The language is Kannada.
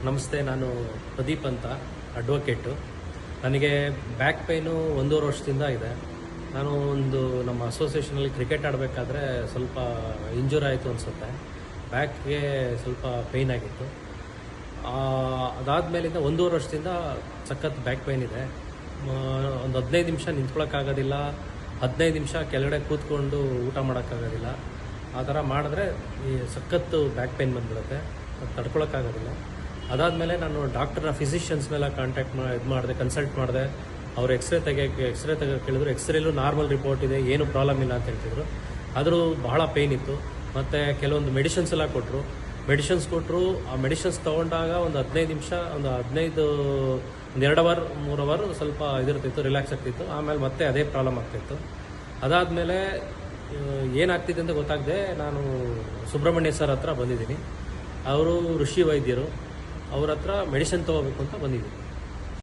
ನಮಸ್ತೆ, ನಾನು ಪ್ರದೀಪ್ ಅಂತ, ಅಡ್ವೊಕೇಟು. ನನಗೆ ಬ್ಯಾಕ್ ಪೈನು 1.5 ವರ್ಷದಿಂದ ಇದೆ. ನಾನು ನಮ್ಮ ಅಸೋಸಿಯೇಷನಲ್ಲಿ ಕ್ರಿಕೆಟ್ ಆಡಬೇಕಾದ್ರೆ ಸ್ವಲ್ಪ ಇಂಜೂರ್ ಆಯಿತು ಅನಿಸುತ್ತೆ. ಬ್ಯಾಕ್ಗೆ ಸ್ವಲ್ಪ ಪೇಯ್ನ್ ಆಗಿತ್ತು. ಅದಾದಮೇಲಿಂದ 1.5 ವರ್ಷದಿಂದ ಸಖತ್ ಬ್ಯಾಕ್ ಪೈನ್ ಇದೆ. ಒಂದು 15 ನಿಮಿಷ ನಿಂತ್ಕೊಳ್ಳೋಕ್ಕಾಗೋದಿಲ್ಲ, 15 ನಿಮಿಷ ಕೆಳಗಡೆ ಕೂತ್ಕೊಂಡು ಊಟ ಮಾಡೋಕ್ಕಾಗೋದಿಲ್ಲ. ಆ ಥರ ಮಾಡಿದ್ರೆ ಈ ಸಖತ್ತು ಬ್ಯಾಕ್ ಪೇಯ್ನ್ ಬಂದ್ಬಿಡುತ್ತೆ, ಅದು ತಡ್ಕೊಳಕ್ಕಾಗೋದಿಲ್ಲ. ಅದಾದಮೇಲೆ ನಾನು ಡಾಕ್ಟರ್ನ ಫಿಸಿಷಿಯನ್ಸ್ನೆಲ್ಲ ಕಾಂಟ್ಯಾಕ್ಟ್ ಮಾಡಿದೆ, ಕನ್ಸಲ್ಟ್ ಮಾಡಿದೆ. ಅವರು ಎಕ್ಸ್ರೇ ತೆಗೆಯೋಕೆ ಕೇಳಿದ್ರು. ಎಕ್ಸ್ರೇಲೂ ನಾರ್ಮಲ್ ರಿಪೋರ್ಟ್ ಇದೆ, ಏನು ಪ್ರಾಬ್ಲಮ್ ಇಲ್ಲ ಅಂತ ಹೇಳ್ತಿದ್ರು. ಆದರೂ ಬಹಳ ಪೇಯ್ನ್ ಇತ್ತು. ಮತ್ತು ಕೆಲವೊಂದು ಮೆಡಿಸಿನ್ಸ್ ಎಲ್ಲ ಕೊಟ್ಟರು. ಆ ಮೆಡಿಸಿನ್ಸ್ ತೊಗೊಂಡಾಗ ಒಂದು 15 ನಿಮಿಷ, ಒಂದು 2 ಅವರ್ 3 ಅವರ್ ಸ್ವಲ್ಪ ಇದಿರ್ತಿತ್ತು, ರಿಲ್ಯಾಕ್ಸ್ ಆಗ್ತಿತ್ತು. ಆಮೇಲೆ ಮತ್ತೆ ಅದೇ ಪ್ರಾಬ್ಲಮ್ ಆಗ್ತಿತ್ತು. ಅದಾದಮೇಲೆ ಏನಾಗ್ತಿದೆ ಅಂತ ಗೊತ್ತಾಗದೆ ನಾನು ಸುಬ್ರಹ್ಮಣ್ಯ ಸರ್ ಹತ್ರ ಬಂದಿದ್ದೀನಿ. ಅವರು ಋಷಿ ವೈದ್ಯರು, ಅವ್ರ ಹತ್ರ ಮೆಡಿಸಿನ್ ತೊಗೋಬೇಕು ಅಂತ ಬಂದಿದ್ದೀನಿ.